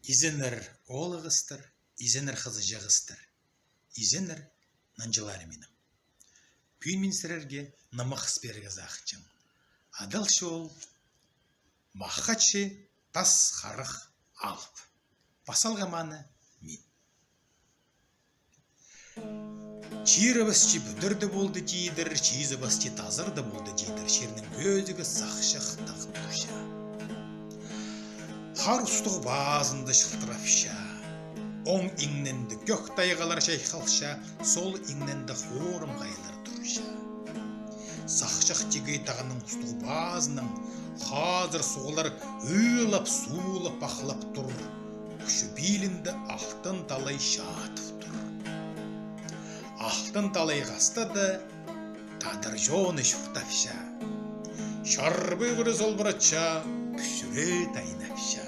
Изенер олығыстыр, изенер қызы жағыстыр. Изенер нанжылары менің. Пүйін мінсірерге намақыс бергіз ақчың. Адал шол маққатшы тас қарық алып. Басалғаманы мен. Чирі басчы бүдірді болды дейдір, чизі басчы тазырды болды дейдір. Шерінің көзігі сақшық тақтуша. Қар ұстығы базынды шылтырапша. Оң иңненді көк тайғалар шайқалша, сол иңненді хорым қайлар тұрша. Сақшық тегей тағының ұстығы базының, қазір соғылар өйлап, суылап, ақылап тұр. Күші билінді алтын талай шатып тұр. Алтын талай қастады, тадыр жоны шұртапша. Шарбы ғыры золбыратша, күшіре тайнапша.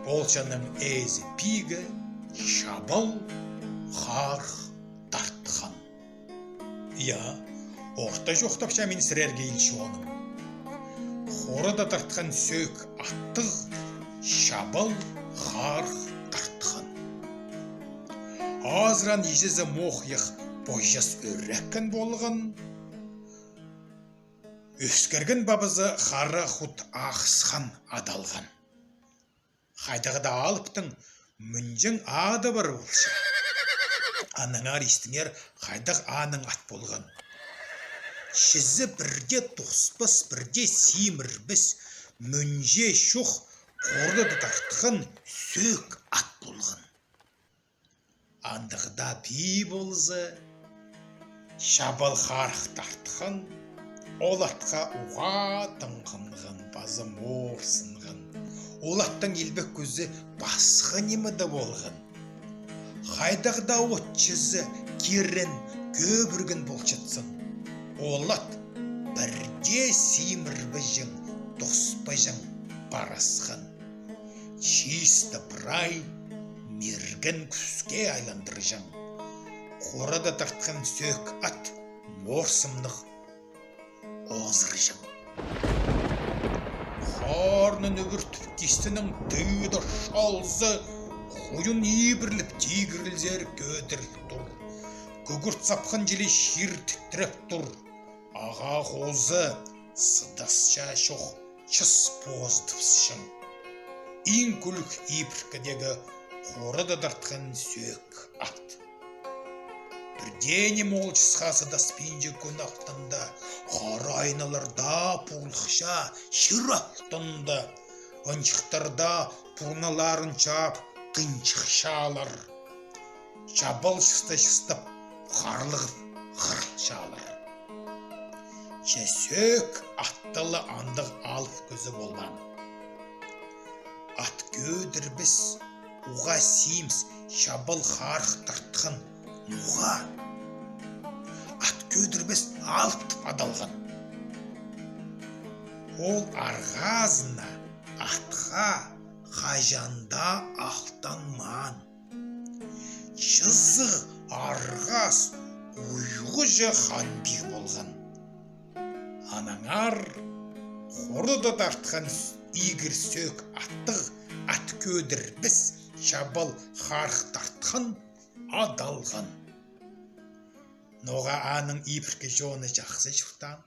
Олшаның әзі пигі, шабыл, қарқ, тартқан. Я, орта жоқтапша мен сірерге елші оным. Хорыда тартқан сөк аттық, шабыл, қарқ, тартқан. Азран ежізі моқиық бойжас өрреккен болған. Өскерген бабызы қары құт ақысқан адалған. Қайдағыда алыптың мүнжің ады бар болшы. Аныңар естіңер қайдақ аның ат болған. Шізі бірде тұспыс, бірде семірбіс, мүнже шоқ қорды тартқан сөк ат болған. Андығыда пей болзы, шабал қарық тартқан, ол атқа уға тыңғынған, базы морсынған. Ол аттың елбек көзі басқы немеді болған. Қайдағда отчызы керін көбіргін болчатсын. Ол ат бірде семірбіжің, доспыжың барасқан. Чисті бірай мерген күске айландыржың. Қорада тартқан сөк ат морсымдық озыржың. Қарнын өгіртіп кестінің түйді шалзы, қойын ебірліп тегірілзер көдіріп тұр. Күгірт сапқан желе шер тіктіріп тұр. Аға қозы сыдасша шоқ чыс поздыпсшың. Ең күлік епіркідегі қорыда тартқан сөк ат. Бірдені мол чысқасы да спинже күн ақтында, қара айналарда пұлықша шыр ақтында, ұншықтарда пұрналарын чап тыншықшалар. Жабыл шысты-шыстып, қарлығып қыртшалар. Сөк аттылы андық алып көзі болған. Ат көдір біз, уға сеймс, жабыл қарық тартқан нұға. Ат көдір біз алтып адалған. Ол арғазына, атқа, қажанда ақтанман. Шызы арғас, ұйғыжы ханбек болған. Анаңар қорыда тартқан игір сөк аттық, ат көдір біз, жабыл қарық тартқан адалған. Ноға аның ипірке жоны жақсы шықтан.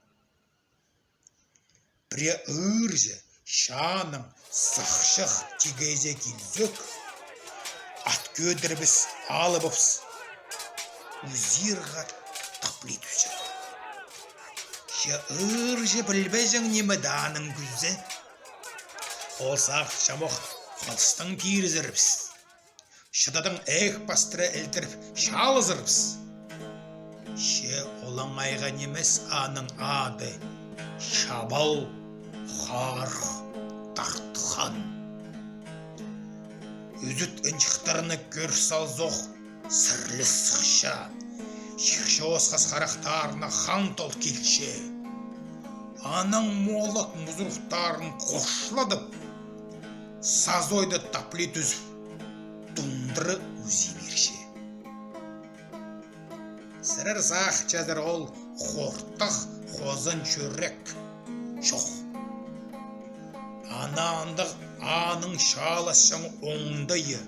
Біре үржі, шаның, сақшық тегезе келзөк, ат көдір біз алыбыпс, үзерға тақпли түсі. Үржі білбезің немеданың күзі, олсақ шамоқ қалыстың пирізіріпс. Шыдадың әйк бастыры әлтіріп шалызырыпс. Олың айға немес аның ады, шабал қарқ тартқан. Үзіт үншіқтарыны көр сал зоқ, сірлі сықша. Шерші осқас қарақтарына хан тол келші. Аның молық мұзырықтарын қошладып, сазойды тапли түзіп, тұндыры үзи берші. Сірір сақ жазыр ол қортық қозын чөрек шоқ. Ана андық аның шаласың оңдайы,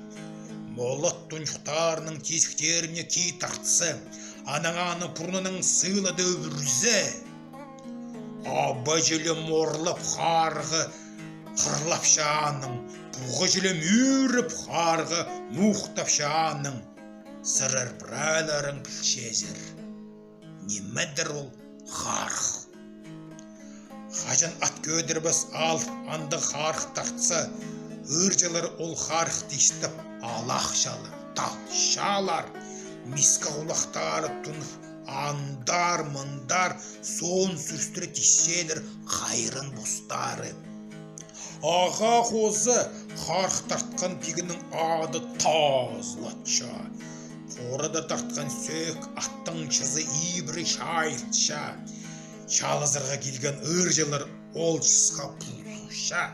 молот тұншықтарының тесіктеріне кей тартсы, анаңаны пұрнының сыйлады өбірзе, аба желі морлап қарғы қырлап шаның, бұғы желі мүйріп қарғы мұқтап шаның, сырыр бірәлерің білшезір. Немедір ол қарғы. Қажан ат көдірбіс алып анды қарғы тартса, ұржылар ол қарғы дейстіп алақшалы, талшалар, миска құлақтары тұнып, андар, мұндар, сон сүрстірі тиселер қайрын бұстары. Аға қозы қарғы тартқан пигінің ады тазлатша. Қорада тартқан сөк аттың чызы ибірі шайыртша. Шалызырға келген ұржылар ол жысқа пұлша.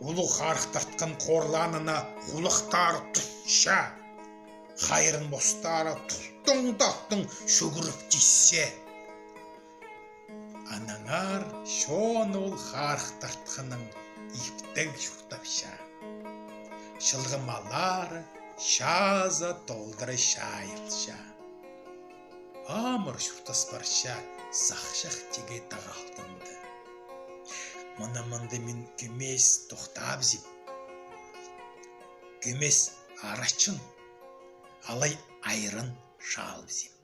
Ұлы қарғы тартқан қорланына құлықтары тұтша. Қайрын бостары тұттың-тақтың шүгіріп тисе. Анаңар шон ол қарғы тартқының иптің шуқтапша. Шылғымалары шаза толдыры шайыртша. Амыр шуқтас барша сақшақ теге тағалтынды. Мұнымынды мен көмес тоқтап зіп. Көмес арачын, алай айрын шал зіп.